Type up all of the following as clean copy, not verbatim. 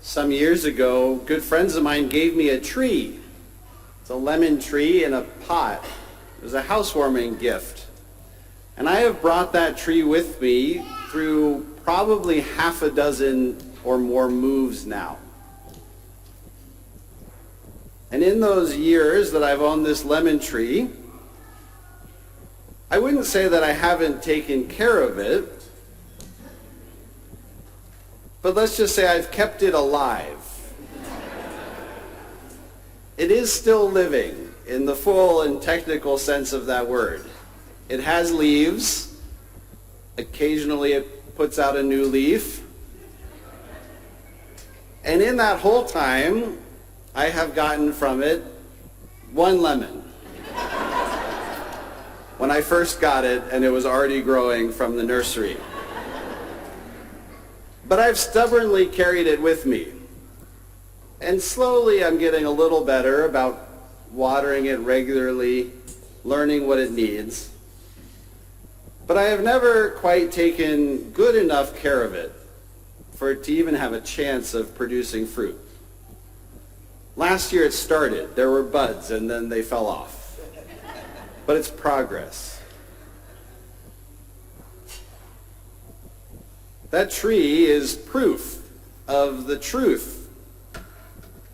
Some years ago, good friends of mine gave me a tree. It's a lemon tree in a pot. It was a housewarming gift. And I have brought that tree with me through probably half a dozen or more moves now. And in those years that I've owned this lemon tree, I wouldn't say that I haven't taken care of it, but let's just say I've kept it alive. It is still living in the full and technical sense of that word. It has leaves. Occasionally it puts out a new leaf. And in that whole time, I have gotten from it one lemon. When I first got it, and it was already growing from the nursery. But I've stubbornly carried it with me. And slowly I'm getting a little better about watering it regularly, learning what it needs. But I have never quite taken good enough care of it for it to even have a chance of producing fruit. Last year it started. There were buds, and then they fell off. But it's progress. That tree is proof of the truth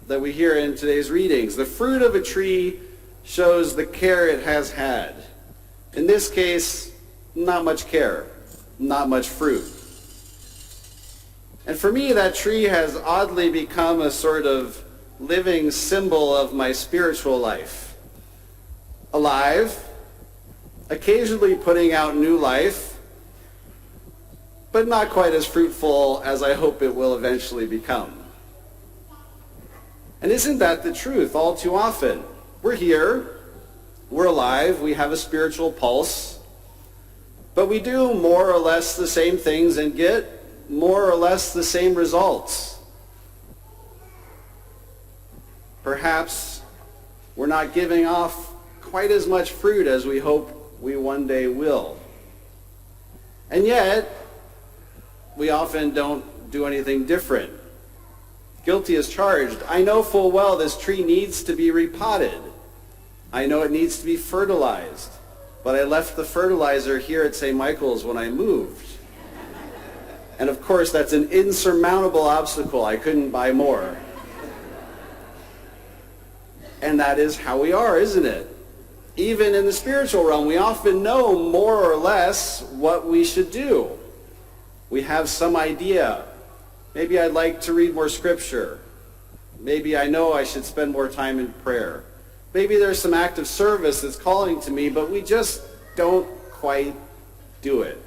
that we hear in today's readings. The fruit of a tree shows the care it has had. In this case, not much care, not much fruit. And for me, that tree has oddly become a sort of living symbol of my spiritual life. Alive, occasionally putting out new life, but not quite as fruitful as I hope it will eventually become. And isn't that the truth all too often? We're here, we're alive, we have a spiritual pulse, but we do more or less the same things and get more or less the same results. Perhaps we're not giving off quite as much fruit as we hope we one day will. And yet, we often don't do anything different. Guilty as charged. I know full well this tree needs to be repotted. I know it needs to be fertilized. But I left the fertilizer here at St. Michael's when I moved. And of course, that's an insurmountable obstacle. I couldn't buy more. And that is how we are, isn't it? Even in the spiritual realm, we often know more or less what we should do. We have some idea. Maybe I'd like to read more scripture. Maybe I know I should spend more time in prayer. Maybe there's some act of service that's calling to me, but we just don't quite do it.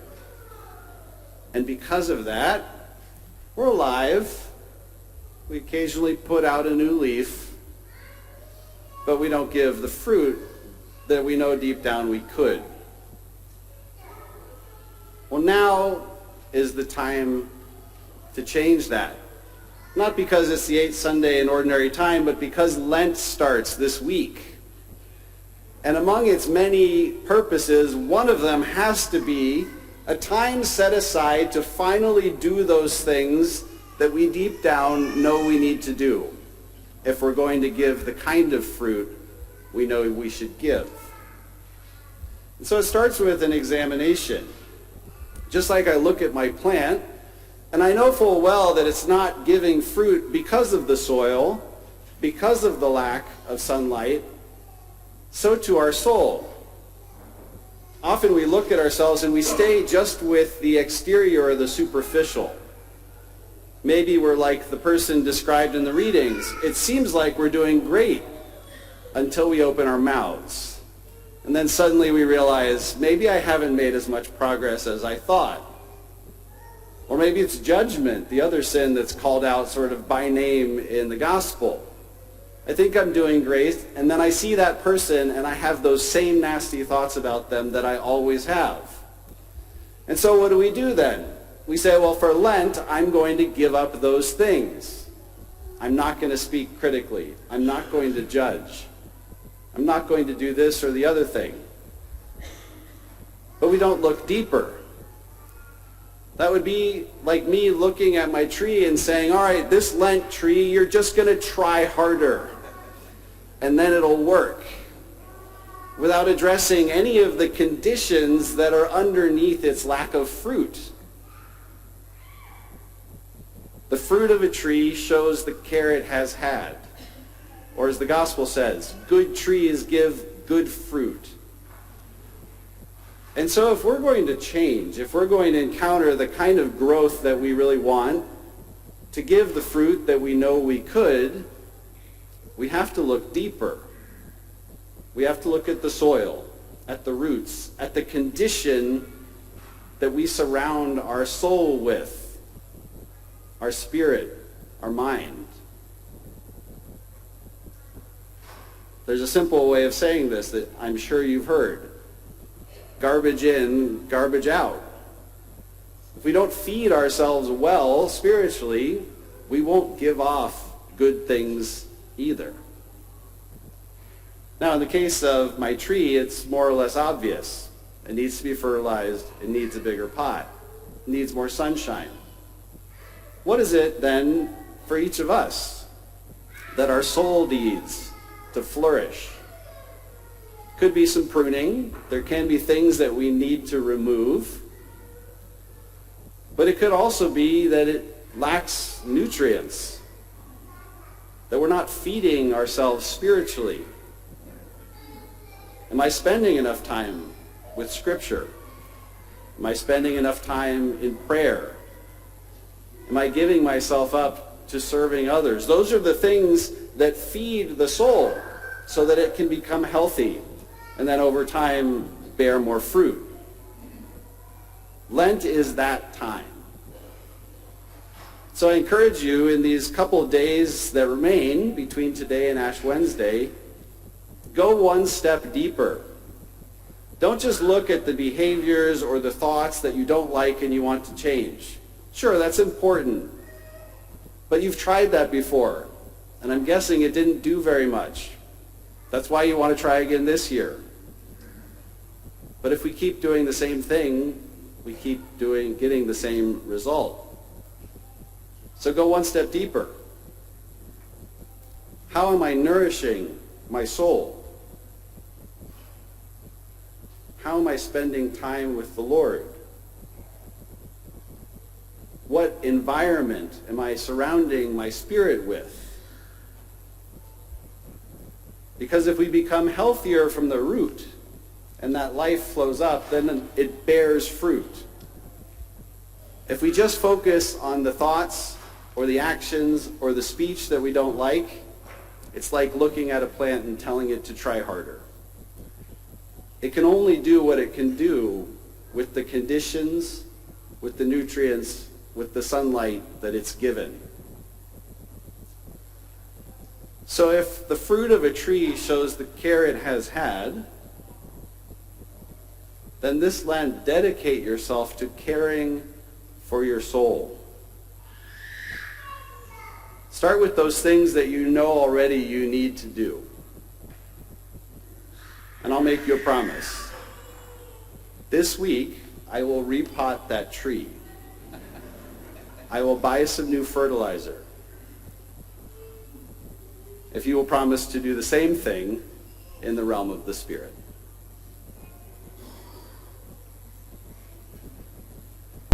And because of that, we're alive. We occasionally put out a new leaf, but we don't give the fruit that we know deep down we could. Well, now is the time to change that. Not because it's the 8th Sunday in Ordinary Time, but because Lent starts this week. And among its many purposes, one of them has to be a time set aside to finally do those things that we deep down know we need to do if we're going to give the kind of fruit we know we should give. And so it starts with an examination. Just like I look at my plant, and I know full well that it's not giving fruit because of the soil, because of the lack of sunlight, so to our soul. Often we look at ourselves and we stay just with the exterior or the superficial. Maybe we're like the person described in the readings. It seems like we're doing great until we open our mouths. And then suddenly we realize, maybe I haven't made as much progress as I thought. Or maybe it's judgment, the other sin that's called out sort of by name in the gospel. I think I'm doing great, and then I see that person and I have those same nasty thoughts about them that I always have. And so what do we do then? We say, well, for Lent, I'm going to give up those things. I'm not going to speak critically. I'm not going to judge. I'm not going to do this or the other thing. But we don't look deeper. That would be like me looking at my tree and saying, all right, this Lent tree, you're just going to try harder, and then it'll work, without addressing any of the conditions that are underneath its lack of fruit. The fruit of a tree shows the care it has had. Or as the gospel says, good trees give good fruit. And so if we're going to change, if we're going to encounter the kind of growth that we really want, to give the fruit that we know we could, we have to look deeper. We have to look at the soil, at the roots, at the condition that we surround our soul with, our spirit, our mind. There's a simple way of saying this that I'm sure you've heard. Garbage in, garbage out. If we don't feed ourselves well spiritually, we won't give off good things either. Now, in the case of my tree, it's more or less obvious. It needs to be fertilized. It needs a bigger pot. It needs more sunshine. What is it, then, for each of us that our soul needs to flourish? Could be some pruning. There can be things that we need to remove. But it could also be that it lacks nutrients, that we're not feeding ourselves spiritually. Am I spending enough time with Scripture? Am I spending enough time in prayer? Am I giving myself up to serving others? Those are the things that feed the soul so that it can become healthy and then over time bear more fruit. Lent is that time. So I encourage you in these couple of days that remain between today and Ash Wednesday, go one step deeper. Don't just look at the behaviors or the thoughts that you don't like and you want to change. Sure, that's important. But you've tried that before, and I'm guessing it didn't do very much. That's why you want to try again this year. But if we keep doing the same thing, we keep getting the same result. So go one step deeper. How am I nourishing my soul? How am I spending time with the Lord? What environment am I surrounding my spirit with? Because if we become healthier from the root and that life flows up, then it bears fruit. If we just focus on the thoughts or the actions or the speech that we don't like, it's like looking at a plant and telling it to try harder. It can only do what it can do with the conditions, with the nutrients, with the sunlight that it's given. So if the fruit of a tree shows the care it has had, then this Lent, dedicate yourself to caring for your soul. Start with those things that you know already you need to do. And I'll make you a promise. This week, I will repot that tree. I will buy some new fertilizer. If you will promise to do the same thing in the realm of the Spirit.